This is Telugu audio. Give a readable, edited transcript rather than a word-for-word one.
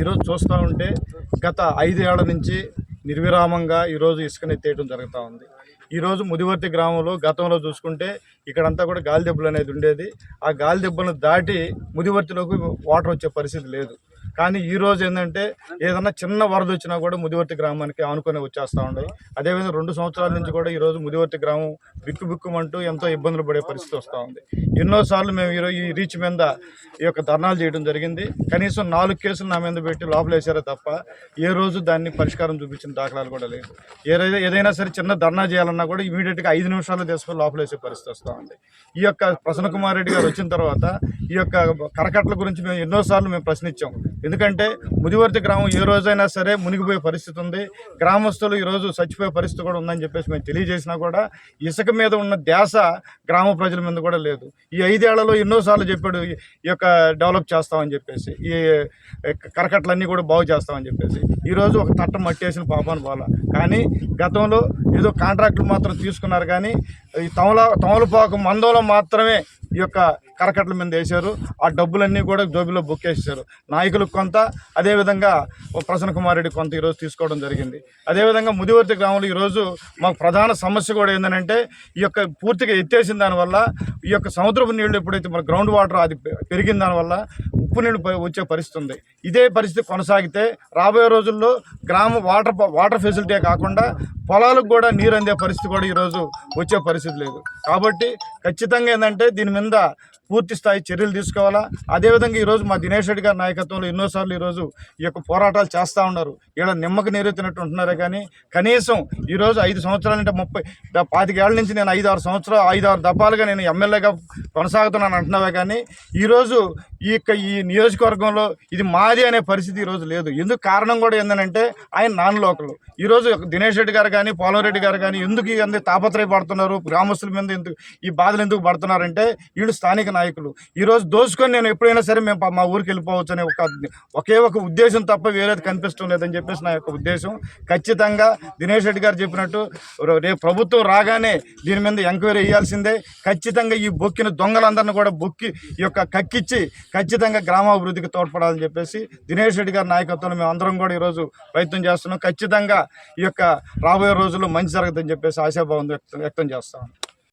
ఈరోజు చూస్తూ ఉంటే గత 5 ఏళ్ల నుంచి నిర్విరామంగా ఈరోజు ఇసుకని ఎత్తేయడం జరుగుతూ ఉంది. ఈరోజు ముదివర్తి గ్రామంలో గతంలో చూసుకుంటే ఇక్కడంతా కూడా గాలి దెబ్బలు అనేది ఉండేది. ఆ గాలి దెబ్బలను దాటి ముదివర్తిలోకి వాటర్ వచ్చే పరిస్థితి లేదు. కానీ ఈరోజు ఏంటంటే ఏదన్నా చిన్న వరద వచ్చినా కూడా ముదివర్తి గ్రామానికి ఆనుకొని వచ్చేస్తూ ఉన్నాయి. అదేవిధంగా 2 సంవత్సరాల నుంచి కూడా ఈరోజు ముదివర్తి గ్రామం బిక్కుబిక్కుమంటూ ఎంతో ఇబ్బందులు పడే పరిస్థితి వస్తూ ఉంది. ఎన్నోసార్లు మేము ఈరోజు ఈ రీచ్ మీద ఈ యొక్క ధర్నాలు చేయడం జరిగింది. కనీసం 4 కేసులు నా మీద పెట్టి లోపలేసారే తప్ప ఏ రోజు దాన్ని పరిష్కారం చూపించిన దాఖలాలు కూడా లేదు. ఏదైనా సరే చిన్న ధర్నా చేయాలన్నా కూడా ఇమీడియట్గా 5 నిమిషాల్లో తీసుకొని లోపలేసే పరిస్థితి వస్తూ ఉంది. ఈ యొక్క ప్రసన్న కుమార్ రెడ్డి గారు వచ్చిన తర్వాత ఈ యొక్క కరకట్ల గురించి మేము ఎన్నోసార్లు మేము ప్రశ్నించాం. ఎందుకంటే ముదివర్తి గ్రామం ఏ రోజైనా సరే మునిగిపోయే పరిస్థితి ఉంది. గ్రామస్తులు ఈరోజు చచ్చిపోయే పరిస్థితి కూడా ఉందని చెప్పేసి మేము తెలియజేసినా కూడా ఇసుక మీద ఉన్న ధ్యాస గ్రామ ప్రజల మీద కూడా లేదు. ఈ 5 ఏళ్లలో ఎన్నోసార్లు చెప్పాడు ఈ యొక్క డెవలప్ చేస్తామని చెప్పేసి, ఈ కరకట్లన్నీ కూడా బాగు చేస్తామని చెప్పేసి. ఈరోజు ఒక తట్ట మట్టేసిన పాపాను పోలా. కానీ గతంలో ఏదో కాంట్రాక్టులు మాత్రం తీసుకున్నారు. కానీ ఈ తమలపాకు మందంలో మాత్రమే ఈ యొక్క కరకట్ల మీద వేశారు. ఆ డబ్బులన్నీ కూడా జోబిలో బుక్కేసారు. నాయకులకు కొంత, అదేవిధంగా ప్రసన్న కుమార్ రెడ్డి కొంత ఈరోజు తీసుకోవడం జరిగింది. అదేవిధంగా ముదివర్తి గ్రామంలో ఈరోజు మాకు ప్రధాన సమస్య కూడా ఏంటంటే ఈ యొక్క పూర్తిగా ఎత్తేసిన దానివల్ల ఈ యొక్క సముద్రపు నీళ్లు ఎప్పుడైతే మన గ్రౌండ్ వాటర్ అది పెరిగిన దానివల్ల ఉప్పు నీళ్ళు వచ్చే పరిస్థితి ఉంది. ఇదే పరిస్థితి కొనసాగితే రాబోయే రోజుల్లో గ్రామం వాటర్ ఫెసిలిటీ కాకుండా పొలాలకు కూడా నీరు అందే పరిస్థితి కూడా ఈరోజు వచ్చే పరిస్థితి లేదు. కాబట్టి ఖచ్చితంగా ఏంటంటే దీని మీద పూర్తి స్థాయి చర్యలు తీసుకోవాలా. అదేవిధంగా ఈరోజు మా దినేష్ రెడ్డి గారి నాయకత్వంలో ఎన్నోసార్లు ఈరోజు ఈ యొక్క పోరాటాలు చేస్తూ ఉన్నారు. ఇక్కడ నిమ్మకు నీరెత్తినట్టు ఉంటున్నారే కానీ కనీసం ఈరోజు 5 సంవత్సరాలు అంటే 25 ఏళ్ళ నుంచి నేను 5-6 దఫాలుగా నేను ఎమ్మెల్యేగా కొనసాగుతున్నాను అంటున్నావే కానీ ఈరోజు ఈ నియోజకవర్గంలో ఇది మాది అనే పరిస్థితి ఈరోజు లేదు. ఎందుకు కారణం కూడా ఏంటంటే ఆయన నాన్ లోకల్. ఈరోజు దినేష్ రెడ్డి గారు కానీ పోలంరెడ్డి గారు కానీ ఎందుకు ఇవన్నీ తాపత్రయపడుతున్నారు, గ్రామస్తుల మీద ఎందుకు ఈ బాధలు ఎందుకు పడుతున్నారంటే వీళ్ళు స్థానిక నాయకులు. ఈరోజు దోచుకొని నేను ఎప్పుడైనా సరే మేము మా ఊరికి వెళ్ళిపోవచ్చు అనే ఒకే ఒక ఉద్దేశం తప్ప వేరేది కనిపిస్తూ లేదని చెప్పేసి నా యొక్క ఉద్దేశం. ఖచ్చితంగా దినేష్ రెడ్డి గారు చెప్పినట్టు రేపు ప్రభుత్వం రాగానే దీని మీద ఎంక్వైరీ వేయాల్సిందే. ఖచ్చితంగా ఈ బొక్కిన దొంగలందరినీ కూడా బొక్కి ఈ యొక్క కక్కిచ్చి ఖచ్చితంగా గ్రామాభివృద్ధికి తోడ్పడాలని చెప్పేసి దినేష్ రెడ్డి గారి నాయకత్వంలో మేము అందరం కూడా ఈరోజు ప్రయత్నం చేస్తున్నాం. ఖచ్చితంగా ఈ యొక్క రాబోయే రోజుల్లో మంచి జరుగుతుందని చెప్పేసి ఆశాభావం వ్యక్తం చేస్తాం.